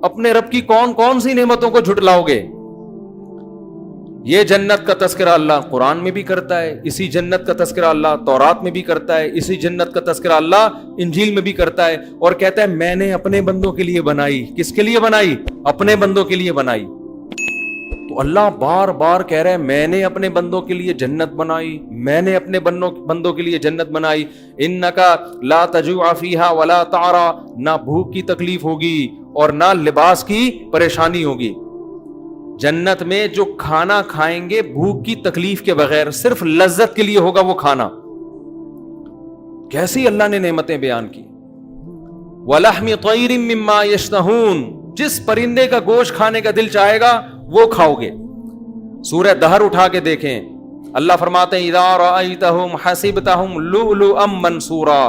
اپنے رب کی کون کون سی نعمتوں کو جھٹلاؤ گے؟ یہ جنت کا تذکرہ اللہ قرآن میں بھی کرتا ہے، اسی جنت کا تذکرہ اللہ تورات میں بھی کرتا ہے، اسی جنت کا تذکرہ اللہ انجیل میں بھی کرتا ہے، اور کہتا ہے میں نے اپنے بندوں کے لیے بنائی۔ کس کے لیے بنائی؟ اپنے بندوں کے لیے بنائی۔ تو اللہ بار بار کہہ رہا ہے میں نے اپنے بندوں کے لیے جنت بنائی، میں نے اپنے بندوں کے لیے جنت بنائی۔ انکا لا تجوع فیہا ولا تعرا، نہ بھوک کی تکلیف ہوگی اور نہ لباس کی پریشانی ہوگی۔ جنت میں جو کھانا کھائیں گے بھوک کی تکلیف کے بغیر، صرف لذت کے لیے ہوگا وہ کھانا۔ کیسی اللہ نے نعمتیں بیان کی۔ وَلَحْمِ طَيْرٍ مِّمَّا يَشْتَهُونَ، جس پرندے کا گوشت کھانے کا دل چاہے گا وہ کھاؤ گے۔ سورہ دہر اٹھا کے دیکھیں، اللہ فرماتے ہیں اِذَا رَأَيْتَهُمْ حَسِبْتَهُمْ لُؤْلُؤًا مَّنْثُورًا،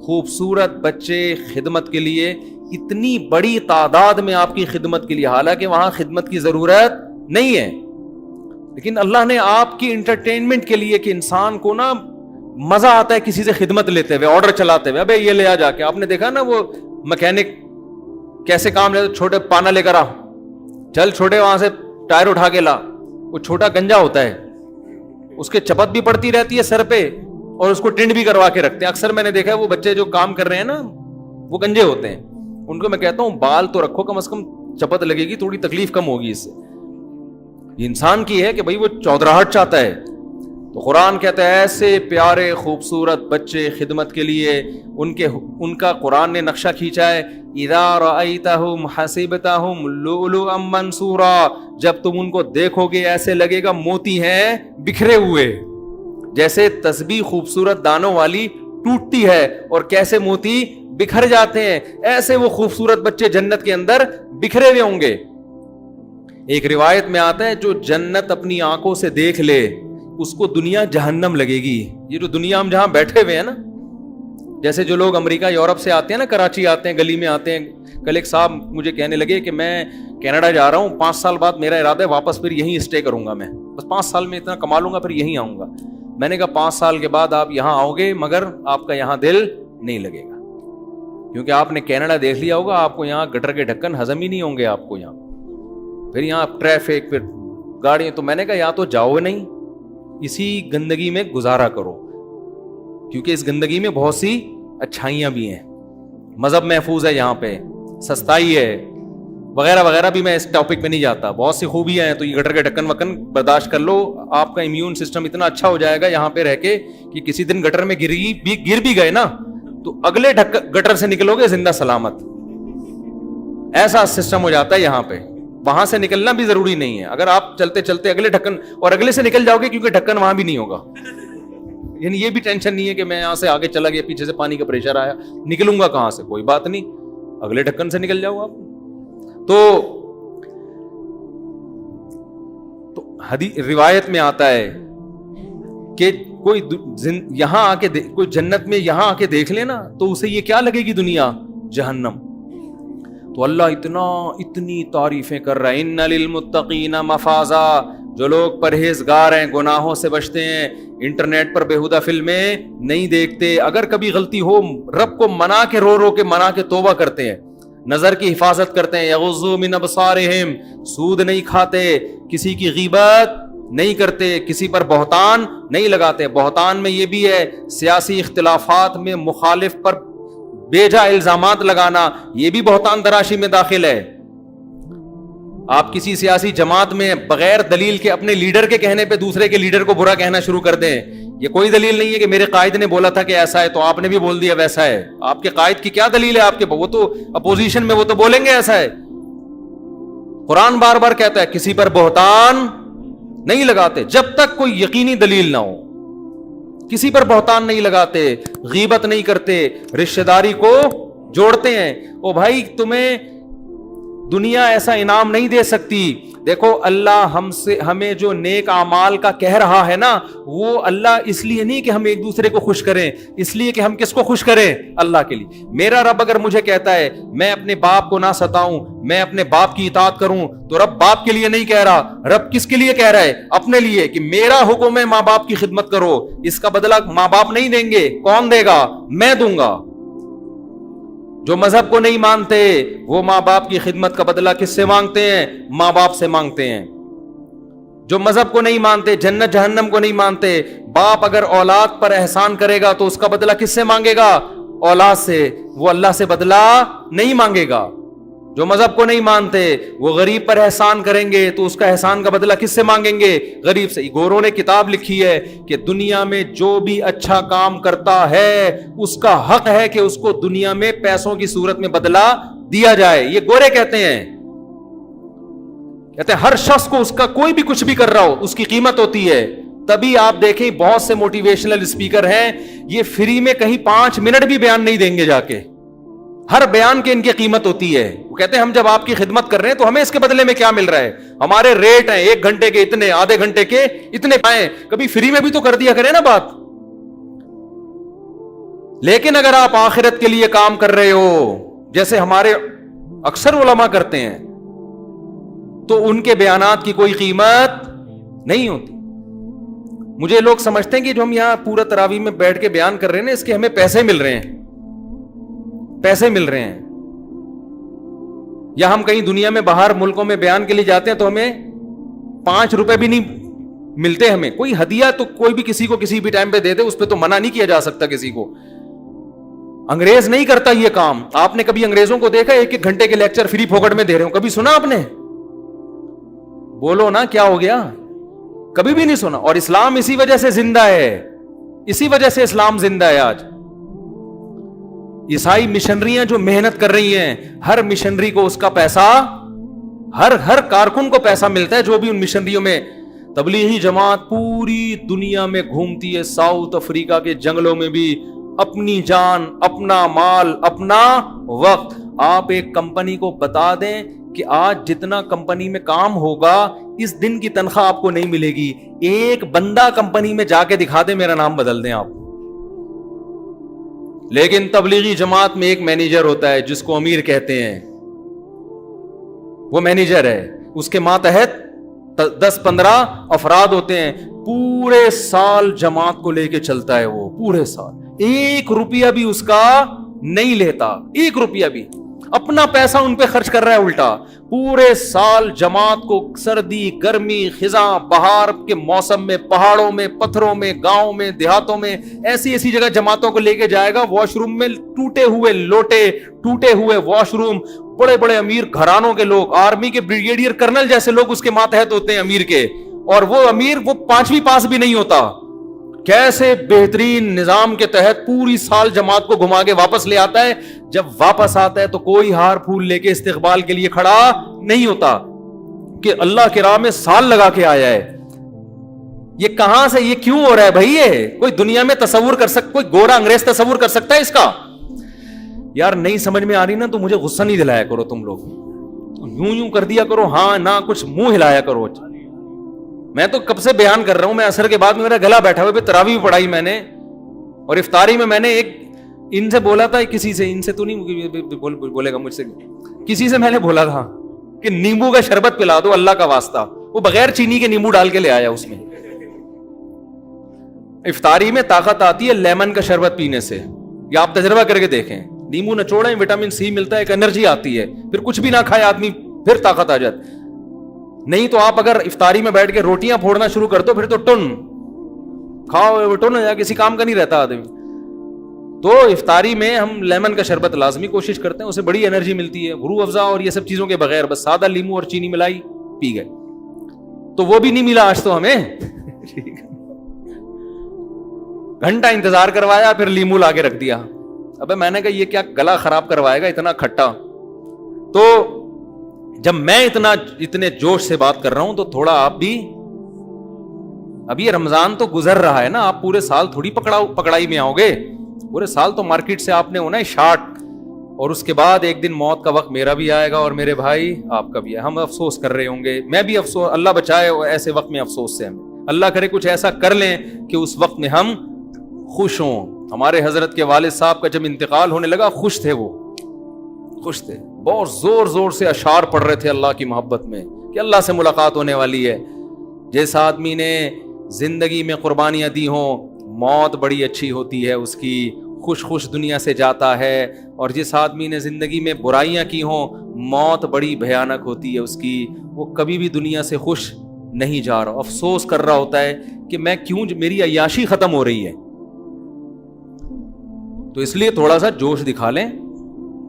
خوبصورت بچے خدمت کے لیے، اتنی بڑی تعداد میں آپ کی خدمت کے لیے، حالانکہ وہاں خدمت کی ضرورت نہیں ہے، لیکن اللہ نے آپ کی انٹرٹینمنٹ کے لیے، کہ انسان کو نا مزہ آتا ہے کسی سے خدمت لیتے ہوئے، آرڈر چلاتے ہوئے، ابے یہ لے آ جا کے۔ آپ نے دیکھا نا وہ مکینک کیسے کام لیتے، چھوٹے پانا لے کر آ، چل چھوٹے وہاں سے ٹائر اٹھا کے لا۔ وہ چھوٹا گنجا ہوتا ہے، اس کے چپت بھی پڑتی رہتی ہے سر پہ، اور اس کو ٹنڈ بھی کروا کے رکھتے ہیں۔ اکثر میں نے دیکھا ہے وہ بچے جو کام کر رہے ہیں نا وہ گنجے ہوتے ہیں، ان کو میں کہتا ہوں بال تو رکھو، کم از کم چپت لگے گی، تھوڑی تکلیف کم ہوگی اس سے۔ انسان کی ہے کہ بھئی وہ چودراہٹ چاہتا ہے، تو قرآن کہتا ہے ایسے پیارے خوبصورت بچے خدمت کے لیے ان کا قرآن نے نقشہ کھینچا ہے۔ اذا رأیتہم حسبتہم لؤلؤا منثورا، جب تم ان کو دیکھو گے ایسے لگے گا موتی ہیں بکھرے ہوئے، جیسے تسبیح خوبصورت دانوں والی ٹوٹتی ہے اور کیسے موتی بکھر جاتے ہیں، ایسے وہ خوبصورت بچے جنت کے اندر بکھرے ہوئے ہوں گے۔ ایک روایت میں آتا ہے جو جنت اپنی آنکھوں سے دیکھ لے اس کو دنیا جہنم لگے گی۔ یہ جو دنیا ہم جہاں بیٹھے ہوئے ہیں نا، جیسے جو لوگ امریکہ یورپ سے آتے ہیں نا، کراچی آتے ہیں، گلی میں آتے ہیں۔ کل ایک صاحب مجھے کہنے لگے کہ میں کینیڈا جا رہا ہوں، 5 سال بعد میرا ارادہ ہے واپس پھر یہیں اسٹے کروں گا، میں بس 5 سال میں اتنا کما لوں گا پھر یہیں آؤں گا۔ میں نے کہا 5 سال کے بعد آپ یہاں آؤ گے مگر آپ کا یہاں دل نہیں لگے گا، کیونکہ آپ نے کینیڈا دیکھ لیا ہوگا، آپ کو یہاں گٹر کے ڈھکن ہضم ہی نہیں ہوں گے آپ کو یہاں، پھر یہاں ٹریفک، پھر گاڑیاں۔ تو میں نے کہا یا تو جاؤ نہیں، اسی گندگی میں گزارا کرو، کیونکہ اس گندگی میں بہت سی اچھائیاں بھی ہیں، مذہب محفوظ ہے یہاں پہ، سستائی ہے وغیرہ وغیرہ، بھی میں اس ٹاپک پہ نہیں جاتا، بہت سی خوبیاں ہیں۔ تو یہ گٹر کے ڈھکن وکن برداشت کر لو، آپ کا امیون سسٹم اتنا اچھا ہو جائے گا یہاں پہ رہ کے کہ کسی دن گٹر میں گر بھی گئے نا تو اگلے گٹر سے نکلو گے زندہ سلامت، ایسا سسٹم ہو جاتا ہے یہاں پہ۔ وہاں سے نکلنا بھی ضروری نہیں ہے، اگر آپ چلتے چلتے اگلے ڈھکن اور اگلے سے نکل جاؤ گے، کیونکہ ڈھکن وہاں بھی نہیں ہوگا، یعنی یہ بھی ٹینشن نہیں ہے کہ میں یہاں سے آگے چلا گیا، پیچھے سے پانی کا پریشر آیا، نکلوں گا کہاں سے، کوئی بات نہیں، اگلے ڈھکن سے نکل جاؤ آپ۔ تو روایت میں آتا ہے کہ کوئی یہاں آ کے کوئی جنت میں یہاں آ کے دیکھ لینا تو اسے یہ کیا لگے گی دنیا؟ جہنم۔ تو اللہ اتنی تعریفیں کر رہا ہے، ان للمتقین مفازا، جو لوگ پرہیزگار ہیں، گناہوں سے بچتے ہیں، انٹرنیٹ پر بےہودہ فلمیں نہیں دیکھتے، اگر کبھی غلطی ہو رب کو منا کے رو کے منا کے توبہ کرتے ہیں، نظر کی حفاظت کرتے ہیں، یغضوا من ابصارہم، سود نہیں کھاتے، کسی کی غیبت نہیں کرتے، کسی پر بہتان نہیں لگاتے۔ بہتان میں یہ بھی ہے سیاسی اختلافات میں مخالف پر بے جا الزامات لگانا، یہ بھی بہتان تراشی میں داخل ہے۔ آپ کسی سیاسی جماعت میں بغیر دلیل کے اپنے لیڈر کے کہنے پہ دوسرے کے لیڈر کو برا کہنا شروع کر دیں، یہ کوئی دلیل نہیں ہے کہ میرے قائد نے بولا تھا کہ ایسا ہے تو آپ نے بھی بول دیا ویسا ہے۔ آپ کے قائد کی کیا دلیل ہے؟ آپ کے وہ تو اپوزیشن میں، وہ تو بولیں گے ایسا ہے۔ قرآن بار بار کہتا ہے کسی پر بہتان نہیں لگاتے جب تک کوئی یقینی دلیل نہ ہو، کسی پر بہتان نہیں لگاتے، غیبت نہیں کرتے، رشتہ داری کو جوڑتے ہیں۔ او بھائی تمہیں دنیا ایسا انعام نہیں دے سکتی۔ دیکھو اللہ ہمیں جو نیک اعمال کا کہہ رہا ہے نا، وہ اللہ اس لیے نہیں کہ ہم ایک دوسرے کو خوش کریں، اس لیے کہ ہم کس کو خوش کریں؟ اللہ کے لیے۔ میرا رب اگر مجھے کہتا ہے میں اپنے باپ کو نہ ستاؤں، میں اپنے باپ کی اطاعت کروں، تو رب باپ کے لیے نہیں کہہ رہا، رب کس کے لیے کہہ رہا ہے؟ اپنے لیے، کہ میرا حکم ہے ماں باپ کی خدمت کرو، اس کا بدلہ ماں باپ نہیں دیں گے، کون دے گا؟ میں دوں گا۔ جو مذہب کو نہیں مانتے وہ ماں باپ کی خدمت کا بدلہ کس سے مانگتے ہیں؟ ماں باپ سے مانگتے ہیں. جو مذہب کو نہیں مانتے، جنت جہنم کو نہیں مانتے، باپ اگر اولاد پر احسان کرے گا تو اس کا بدلہ کس سے مانگے گا؟ اولاد سے. وہ اللہ سے بدلہ نہیں مانگے گا. جو مذہب کو نہیں مانتے وہ غریب پر احسان کریں گے تو اس کا احسان کا بدلہ کس سے مانگیں گے؟ غریب سے. گوروں نے کتاب لکھی ہے کہ دنیا میں جو بھی اچھا کام کرتا ہے اس کا حق ہے کہ اس کو دنیا میں پیسوں کی صورت میں بدلہ دیا جائے. یہ گورے کہتے ہیں ہر شخص کو اس کا کوئی بھی کچھ بھی کر رہا ہو اس کی قیمت ہوتی ہے. تبھی آپ دیکھیں بہت سے موٹیویشنل اسپیکر ہیں یہ فری میں کہیں 5 منٹ بھی بیان نہیں دیں گے جا کے. ہر بیان کی ان کی قیمت ہوتی ہے. وہ کہتے ہیں ہم جب آپ کی خدمت کر رہے ہیں تو ہمیں اس کے بدلے میں کیا مل رہا ہے؟ ہمارے ریٹ ہیں 1 گھنٹے کے اتنے، آدھے گھنٹے کے اتنے پائیں. کبھی فری میں بھی تو کر دیا کریں نا بات. لیکن اگر آپ آخرت کے لیے کام کر رہے ہو جیسے ہمارے اکثر علماء کرتے ہیں تو ان کے بیانات کی کوئی قیمت نہیں ہوتی. مجھے لوگ سمجھتے ہیں کہ جو ہم یہاں پورا تراویح میں بیٹھ کے بیان کر رہے ہیں نا اس کے ہمیں پیسے مل رہے ہیں، پیسے مل رہے ہیں. یا ہم کہیں دنیا میں باہر ملکوں میں بیان کے لیے جاتے ہیں تو ہمیں 5 روپے بھی نہیں ملتے. ہمیں کوئی ہدیہ تو کوئی بھی کسی کو کسی بھی ٹائم پہ دے دے اس پہ تو منع نہیں کیا جا سکتا کسی کو. انگریز نہیں کرتا یہ کام. آپ نے کبھی انگریزوں کو دیکھا 1-1 گھنٹے کے لیکچر فری پھوکٹ میں دے رہے ہوں؟ کبھی سنا آپ نے؟ بولو نا کیا ہو گیا؟ کبھی بھی نہیں سنا. اور اسلام اسی وجہ سے زندہ ہے، اسی وجہ سے اسلام زندہ ہے. آج عیسائی مشنریاں جو محنت کر رہی ہیں ہر مشنری کو اس کا پیسہ، ہر کارکن کو پیسہ ملتا ہے جو بھی ان مشنریوں میں. تبلیغی جماعت پوری دنیا میں گھومتی ہے، ساؤتھ افریقہ کے جنگلوں میں بھی اپنی جان، اپنا مال، اپنا وقت. آپ ایک کمپنی کو بتا دیں کہ آج جتنا کمپنی میں کام ہوگا اس دن کی تنخواہ آپ کو نہیں ملے گی. ایک بندہ کمپنی میں جا کے دکھا دیں میرا نام بدل دیں آپ. لیکن تبلیغی جماعت میں ایک مینیجر ہوتا ہے جس کو امیر کہتے ہیں. وہ مینیجر ہے، اس کے ماتحت 10-15 افراد ہوتے ہیں. پورے سال جماعت کو لے کے چلتا ہے. وہ پورے سال 1 روپیہ بھی اس کا نہیں لیتا. 1 روپیہ بھی اپنا پیسہ ان پہ خرچ کر رہا ہے الٹا. پورے سال جماعت کو سردی، گرمی، خزاں، بہار کے موسم میں پہاڑوں میں، پتھروں میں، گاؤں میں، دیہاتوں میں ایسی ایسی جگہ جماعتوں کو لے کے جائے گا. واش روم میں ٹوٹے ہوئے لوٹے، ٹوٹے ہوئے واش روم. بڑے بڑے امیر گھرانوں کے لوگ، آرمی کے بریگیڈیئر کرنل جیسے لوگ اس کے ماتحت ہوتے ہیں امیر کے. اور وہ امیر وہ 5ویں پاس بھی نہیں ہوتا. کیسے بہترین نظام کے تحت پوری سال جماعت کو گھما کے واپس لے آتا ہے. جب واپس آتا ہے تو کوئی ہار پھول لے کے استقبال کے لیے کھڑا نہیں ہوتا کہ اللہ کی راہ میں سال لگا کے آیا ہے. یہ کہاں سے، یہ کیوں ہو رہا ہے بھائی؟ یہ کوئی دنیا میں تصور کر سکتا، کوئی گورا انگریز تصور کر سکتا ہے اس کا؟ یار نہیں سمجھ میں آ رہی نا تو مجھے غصہ نہیں دلایا کرو. تم لوگ یوں کر دیا کرو، ہاں نہ کچھ منہ ہلایا کرو. میں تو کب سے بیان کر رہا ہوں. میں عصر کے بعد میرا گلا بیٹھا ہوا، تراویح بھی پڑھائی میں نے. اور افطاری میں نے ایک ان سے بولا تھا، کسی سے، ان سے تو نہیں بولے گا مجھ سے، کسی سے میں نے بولا تھا کہ نیمبو کا شربت پلا دو اللہ کا واسطہ. وہ بغیر چینی کے نیمبو ڈال کے لے آیا اس میں. افطاری میں طاقت آتی ہے لیمن کا شربت پینے سے. یا آپ تجربہ کر کے دیکھیں، نیمبو نچوڑیں وٹامن سی ملتا ہے، ایک انرجی آتی ہے. پھر کچھ بھی نہ کھائے آدمی پھر طاقت آ جاتی. نہیں تو آپ اگر افطاری میں بیٹھ کے روٹیاں پھوڑنا شروع کر دو پھر تو ٹن کھاؤ ٹن یا کسی کام کا نہیں رہتا آدمی. تو افطاری میں ہم لیمن کا شربت لازمی کوشش کرتے ہیں، اسے بڑی انرجی ملتی ہے. روح افزا اور یہ سب چیزوں کے بغیر بس سادہ لیمو اور چینی ملائی پی گئے. تو وہ بھی نہیں ملا آج تو ہمیں. گھنٹہ انتظار کروایا پھر لیمو لا کے رکھ دیا. ابے میں نے کہا یہ کیا گلا خراب کروائے گا اتنا کھٹا. تو جب میں اتنے جوش سے بات کر رہا ہوں تو تھوڑا آپ بھی، اب یہ رمضان تو گزر رہا ہے نا، آپ پورے سال تھوڑی پکڑائی میں آؤ گے. پورے سال تو مارکیٹ سے آپ نے ہونا ہے شارٹ. اور اس کے بعد ایک دن موت کا وقت میرا بھی آئے گا اور میرے بھائی آپ کا بھی ہے. ہم افسوس کر رہے ہوں گے، میں بھی افسوس. اللہ بچائے ایسے وقت میں افسوس سے. اللہ کرے کچھ ایسا کر لیں کہ اس وقت میں ہم خوش ہوں. ہمارے حضرت کے والد صاحب کا جب انتقال ہونے لگا خوش تھے، وہ خوش تھے، بہت زور زور سے اشعار پڑھ رہے تھے اللہ کی محبت میں کہ اللہ سے ملاقات ہونے والی ہے. جیسا آدمی نے زندگی میں قربانیاں دی ہوں، موت بڑی اچھی ہوتی ہے اس کی، خوش خوش دنیا سے جاتا ہے، اور جس آدمی نے زندگی میں برائیاں کی ہوں موت بڑی بھیانک ہوتی ہے اس کی، وہ کبھی بھی دنیا سے خوش نہیں جا رہا، افسوس کر رہا ہوتا ہے کہ میں کیوں، میری عیاشی ختم ہو رہی ہے۔ تو اس لیے تھوڑا سا جوش دکھا لیں۔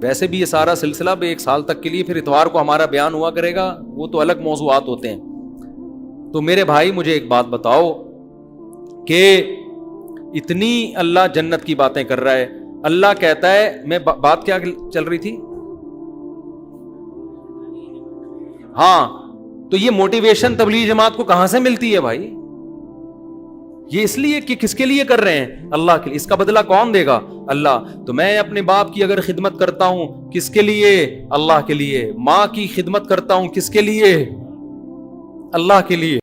ویسے بھی یہ سارا سلسلہ بھی 1 سال تک کے لیے، پھر اتوار کو ہمارا بیان ہوا کرے گا، وہ تو الگ موضوعات ہوتے ہیں۔ تو میرے بھائی مجھے ایک بات بتاؤ کہ اتنی اللہ جنت کی باتیں کر رہا ہے، اللہ کہتا ہے، میں بات کیا چل رہی تھی؟ ہاں، تو یہ موٹیویشن تبلیغ جماعت کو کہاں سے ملتی ہے بھائی؟ یہ اس لیے کہ کس کے لیے کر رہے ہیں؟ اللہ کے لیے۔ اس کا بدلہ کون دے گا؟ اللہ۔ تو میں اپنے باپ کی اگر خدمت کرتا ہوں کس کے لیے؟ اللہ کے لیے۔ ماں کی خدمت کرتا ہوں کس کے لیے؟ اللہ کے لیے۔